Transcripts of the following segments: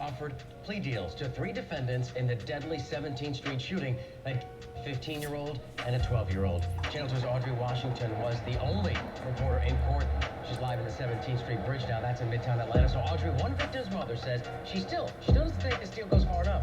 offered plea deals to 3 defendants in the deadly 17th Street shooting, a 15-year-old and a 12-year-old. Channel 2's Audrey Washington was the only reporter in court. She's live in the 17th Street Bridge now. That's in Midtown Atlanta. So Audrey, one victim's mother says she still doesn't think this deal goes far enough.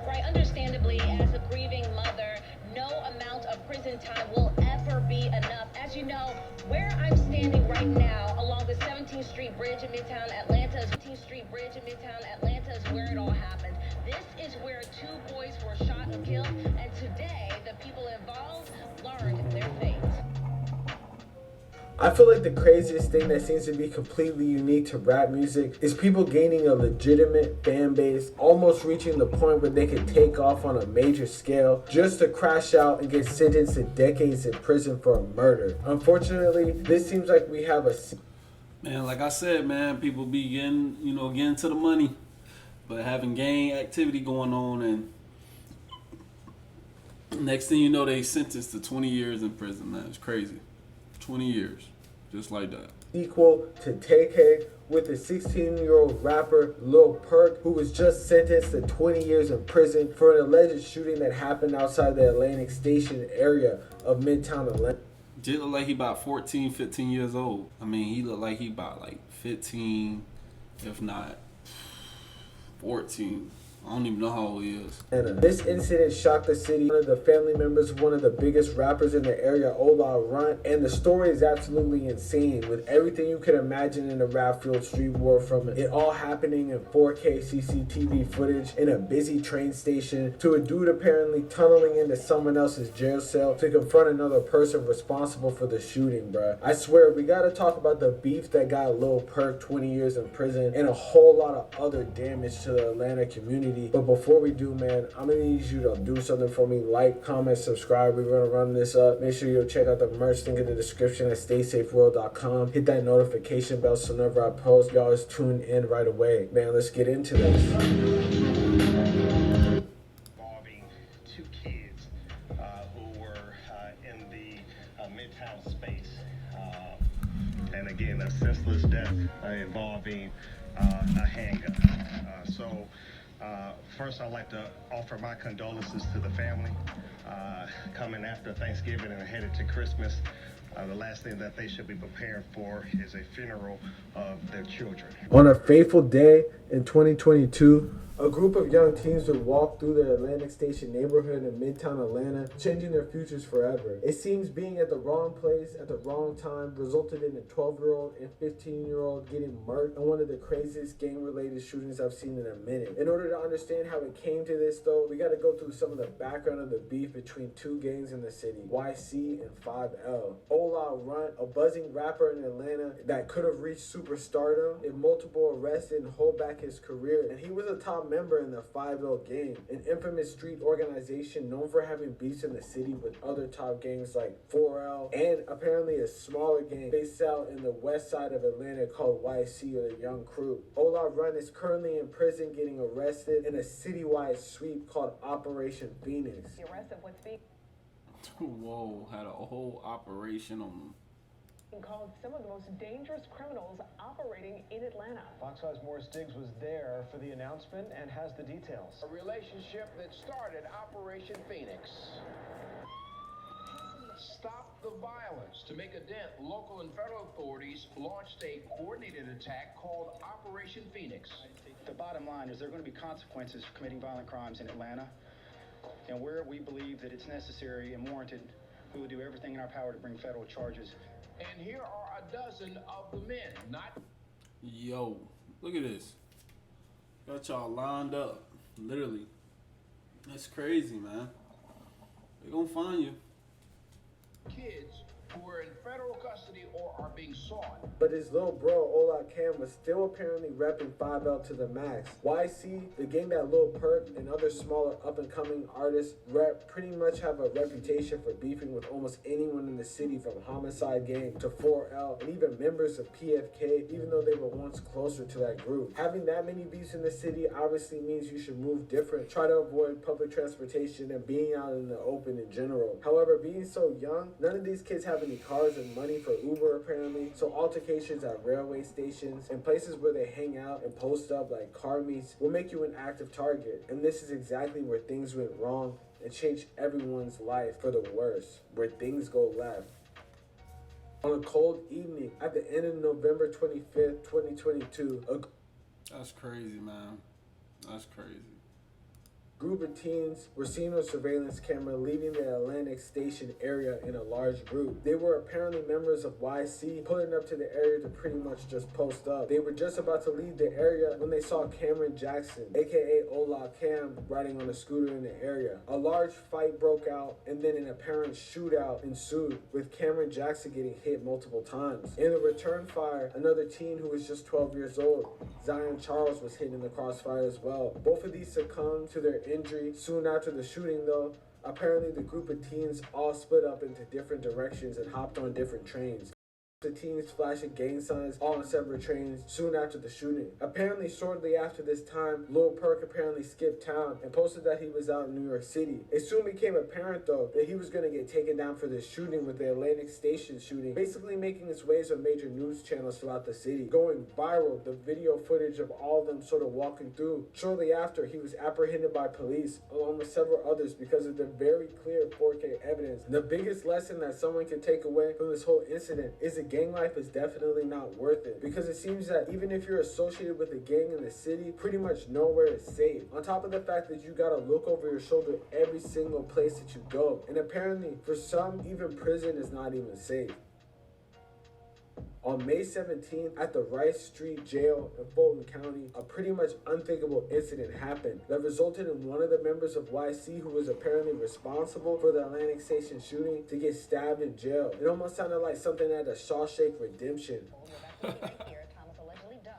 Right, understandably, as a grieving mother, no amount of prison time will ever be enough. As you know, where I'm standing right now along the 17th Street Bridge in Midtown Atlanta, 17th Street Bridge in Midtown Atlanta is where it all happened. This is where 2 boys were shot and killed, and today the people involved learned their fate. I feel like the craziest thing that seems to be completely unique to rap music is people gaining a legitimate fan base, almost reaching the point where they could take off on a major scale just to crash out and get sentenced to decades in prison for a murder. Unfortunately, this seems like we have a... Man, like I said, man, people be getting to the money, but having gang activity going on, and next thing you know, they sentenced to 20 years in prison, man. It's crazy. 20 years, just like that. Equal to TK with the 16-year-old rapper Lil Purk, who was just sentenced to 20 years in prison for an alleged shooting that happened outside the Atlantic Station area of Midtown Atlanta. Jit look like he about 14, 15 years old. I mean, he look like he about like 15, if not 14. I don't even know how old he is. This incident shocked the city. One of the family members of one of the biggest rappers in the area, Ola Runt, and the story is absolutely insane, with everything you could imagine in a rap-fueled street war, from it all happening in 4K CCTV footage in a busy train station, to a dude apparently tunneling into someone else's jail cell to confront another person responsible for the shooting, bruh. I swear, we gotta talk about the beef that got Lil Purk 20 years in prison and a whole lot of other damage to the Atlanta community. But before we do, man, I'm gonna need you to do something for me. Like, comment, subscribe. We're gonna run this up. Make sure you check out the merch link in the description at staysafeworld.com. Hit that notification bell so whenever I post, y'all is tuned in right away. Man, let's get into this. Involving 2 kids who were in the Midtown space. And again, a senseless death involving a handgun. First, I'd like to offer my condolences to the family. Coming after Thanksgiving and headed to Christmas, the last thing that they should be prepared for is a funeral of their children. On a fateful day in 2022, a group of young teens would walk through the Atlantic Station neighborhood in Midtown Atlanta, changing their futures forever. It seems being at the wrong place at the wrong time resulted in a 12-year-old and 15-year-old getting murked in one of the craziest gang-related shootings I've seen in a minute. In order to understand how it came to this, though, we got to go through some of the background of the beef between 2 gangs in the city, YC and 5L. Ola Runt, a buzzing rapper in Atlanta that could have reached superstardom if multiple arrests didn't hold back his career, and he was a top member in the 5L gang, an infamous street organization known for having beefs in the city with other top gangs like 4L, and apparently a smaller gang based out in the west side of Atlanta called YC, or the Young Crew. Ola Runt is currently in prison getting arrested in a citywide sweep called Operation Phoenix. The arrest of what's being Whoa, had a whole operation on them. called some of the most dangerous criminals operating in Atlanta. Fox 5's Morris Diggs was there for the announcement and has the details. A relationship that started Operation Phoenix. Stop the violence. To make a dent, local and federal authorities launched a coordinated attack called Operation Phoenix. The bottom line is there are going to be consequences for committing violent crimes in Atlanta. And where we believe that it's necessary and warranted, we will do everything in our power to bring federal charges. And here are a dozen of the men, not... Yo, look at this. Got y'all lined up. Literally. That's crazy, man. They gonna find you. kids who are in federal custody or are being sought. But his little bro, Ola Cam, was still apparently repping 5L to the max. YC, the gang that Lil Purk and other smaller up-and-coming artists rep, pretty much have a reputation for beefing with almost anyone in the city, from Homicide Gang to 4L, and even members of PFK, even though they were once closer to that group. Having that many beefs in the city obviously means you should move different, try to avoid public transportation and being out in the open in general. However, being so young, none of these kids have have any cars or money for Uber apparently, so altercations at railway stations and places where they hang out and post up like car meets will make you an active target. And this is exactly where things went wrong and changed everyone's life for the worse, where things go left. On a cold evening at the end of November 25th, 2022, That's crazy, man. That's crazy. group of teens were seen on surveillance camera leaving the Atlantic Station area in a large group. They were apparently members of YC, pulling up to the area to pretty much just post up. They were just about to leave the area when they saw Cameron Jackson, aka Ola Cam, riding on a scooter in the area. A large fight broke out and then an apparent shootout ensued, with Cameron Jackson getting hit multiple times. In the return fire, another teen who was just 12 years old, Zion Charles, was hit in the crossfire as well. Both of these succumbed to their injury soon after the shooting though. Apparently the group of teens all split up into different directions and hopped on different trains. The teens flashing gang signs all on separate trains soon after the shooting. Apparently shortly after this time, Lil Purk apparently skipped town and posted that he was out in New York City. It soon became apparent though that he was going to get taken down for this shooting with the Atlantic Station shooting, basically making its ways on major news channels throughout the city. Going viral, the video footage of all of them sort of walking through. Shortly after, he was apprehended by police along with several others because of the very clear 4K evidence. The biggest lesson that someone can take away from this whole incident is that gang life is definitely not worth it, because it seems that even if you're associated with a gang in the city, pretty much nowhere is safe. On top of the fact that you gotta look over your shoulder every single place that you go, and apparently for some, even prison is not even safe. On May 17th, at the Rice Street Jail in Fulton County, a pretty much unthinkable incident happened that resulted in one of the members of YC, who was apparently responsible for the Atlantic Station shooting, to get stabbed in jail. It almost sounded like something out of Shawshank Redemption. Right here, Thomas allegedly dug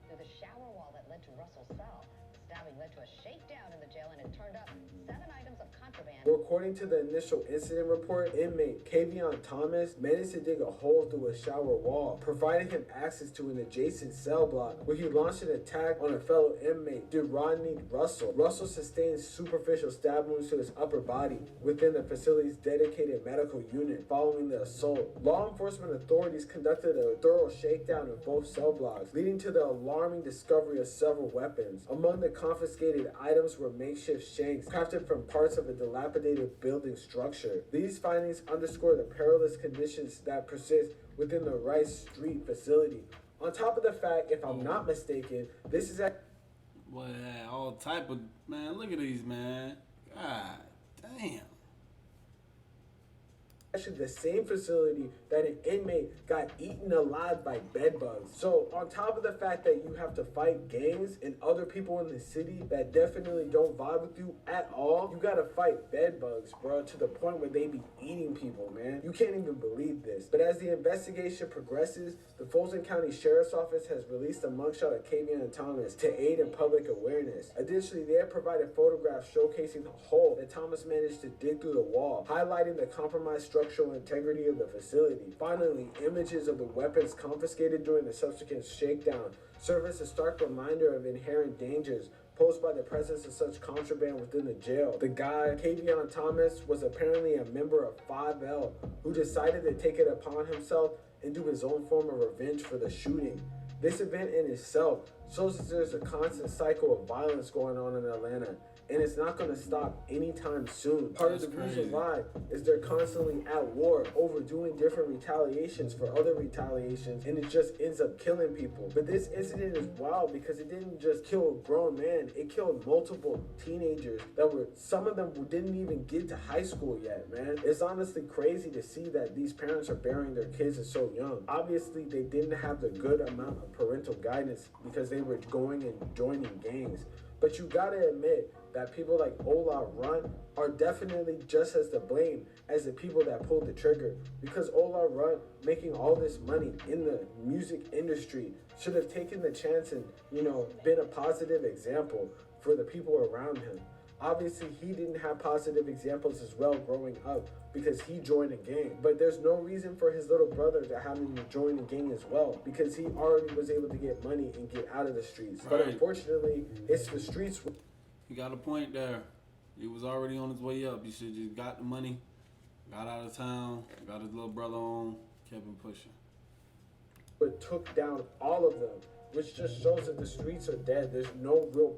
through the shower wall that led to Russell's cell. The stabbing led to a shakedown in the jail, and it turned up 7 items of contraband. According to the initial incident report, inmate Kavion Thomas managed to dig a hole through a shower wall, providing him access to an adjacent cell block, where he launched an attack on a fellow inmate, Rodney Russell. Russell sustained superficial stab wounds to his upper body within the facility's dedicated medical unit following the assault. Law enforcement authorities conducted a thorough shakedown of both cell blocks, leading to the alarming discovery of several weapons. Among the confiscated items were makeshift shanks crafted from parts of a dilapidated building structure. These findings underscore the perilous conditions that persist within the Rice Street facility. On top of the fact, if I'm not mistaken, this is Boy, all type of, man, look at these, man. God damn. actually the same facility that an inmate got eaten alive by bed bugs. So on top of the fact that you have to fight gangs and other people in the city that definitely don't vibe with you at all, you gotta fight bed bugs, bro, to the point where they be eating people, man. You can't even believe this. But as the investigation progresses, the Fulton County Sheriff's Office has released a mugshot of Kavion Thomas to aid in public awareness. Additionally, they have provided photographs showcasing the hole that Thomas managed to dig through the wall, highlighting the compromised structural integrity of the facility. Finally, images of the weapons confiscated during the subsequent shakedown serve as a stark reminder of inherent dangers posed by the presence of such contraband within the jail. The guy, Kavion Thomas, was apparently a member of 5L who decided to take it upon himself and do his own form of revenge for the shooting. This event in itself shows that there's a constant cycle of violence going on in Atlanta, and it's not going to stop anytime soon. Part of the reason why is they're constantly at war over doing different retaliations for other retaliations, and it just ends up killing people. But this incident is wild because it didn't just kill a grown man, it killed multiple teenagers that were, some of them didn't even get to high school yet, man. It's honestly crazy to see that these parents are burying their kids so young. Obviously, they didn't have the good amount of parental guidance because they were going and joining gangs. But you gotta admit that people like Ola Runt are definitely just as to blame as the people that pulled the trigger, because Ola Runt, making all this money in the music industry, should have taken the chance and, been a positive example for the people around him. Obviously, he didn't have positive examples as well growing up because he joined a gang. But there's no reason for his little brother to have him join a gang as well, because he already was able to get money and get out of the streets. But unfortunately, it's the streets. He got a point there. He was already on his way up. He should have just got the money, Got out of town, got his little brother on, kept him pushing. But took down all of them, which just shows that the streets are dead. There's no real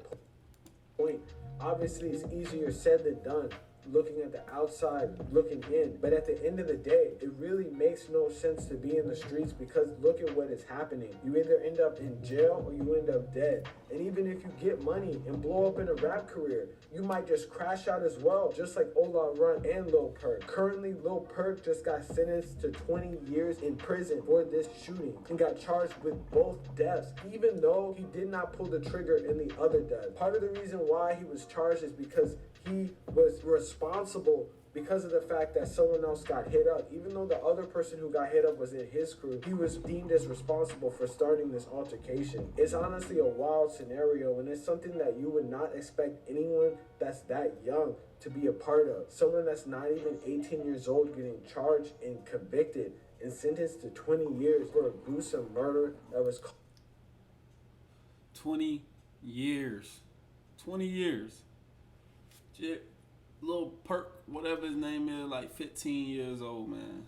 point. Obviously, it's easier said than done, looking at the outside, looking in. But at the end of the day, it really makes no sense to be in the streets because look at what is happening. You either end up in jail or you end up dead. And even if you get money and blow up in a rap career, you might just crash out as well, just like Ola Run and Lil Purk. Currently, Lil Purk just got sentenced to 20 years in prison for this shooting and got charged with both deaths, even though he did not pull the trigger in the other death. Part of the reason why he was charged is because he was responsible because of the fact that someone else got hit up. Even though the other person who got hit up was in his crew, he was deemed as responsible for starting this altercation. It's honestly a wild scenario, and it's something that you would not expect anyone that's that young to be a part of. Someone that's not even 18 years old getting charged and convicted and sentenced to 20 years for a gruesome murder that was 20 years. 20 years. Lil Purk, whatever his name is, like 15 years old, man.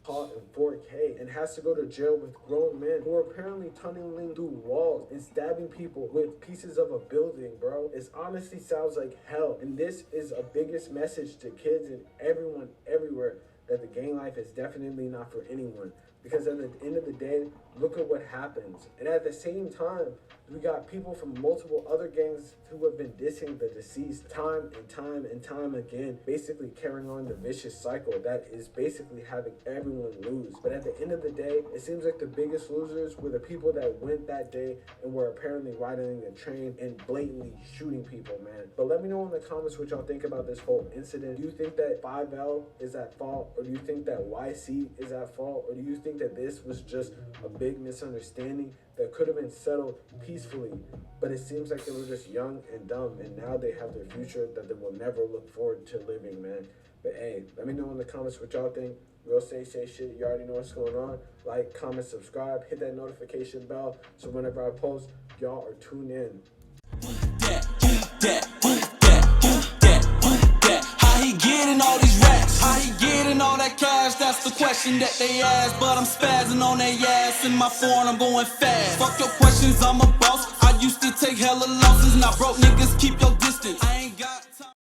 Caught in 4K and has to go to jail with grown men who are apparently tunneling through walls and stabbing people with pieces of a building, bro. It honestly sounds like hell. And this is a biggest message to kids and everyone everywhere that the gang life is definitely not for anyone. Because at the end of the day, look at what happens. And at the same time, we got people from multiple other gangs who have been dissing the deceased time and time and time again, basically carrying on the vicious cycle that is basically having everyone lose. But at the end of the day, it seems like the biggest losers were the people that went that day and were apparently riding the train and blatantly shooting people, man. But let me know in the comments what y'all think about this whole incident. Do you think that 5L is at fault? Or do you think that YC is at fault? Or do you think that this was just a big misunderstanding that could have been settled peacefully, but it seems like they were just young and dumb, and now they have their future that they will never look forward to living, man. But hey, let me know in the comments what y'all think. Real say shit, you already know what's going on. Like, comment, subscribe, hit that notification bell so whenever I post, y'all are tuned in. How he getting all these racks? How he getting all that cash? That's the question that they ask. But I'm spazzing on their ass. In my phone, I'm going fast. Fuck your questions, I'm a boss. I used to take hella losses. Now broke niggas keep your distance. I ain't got time.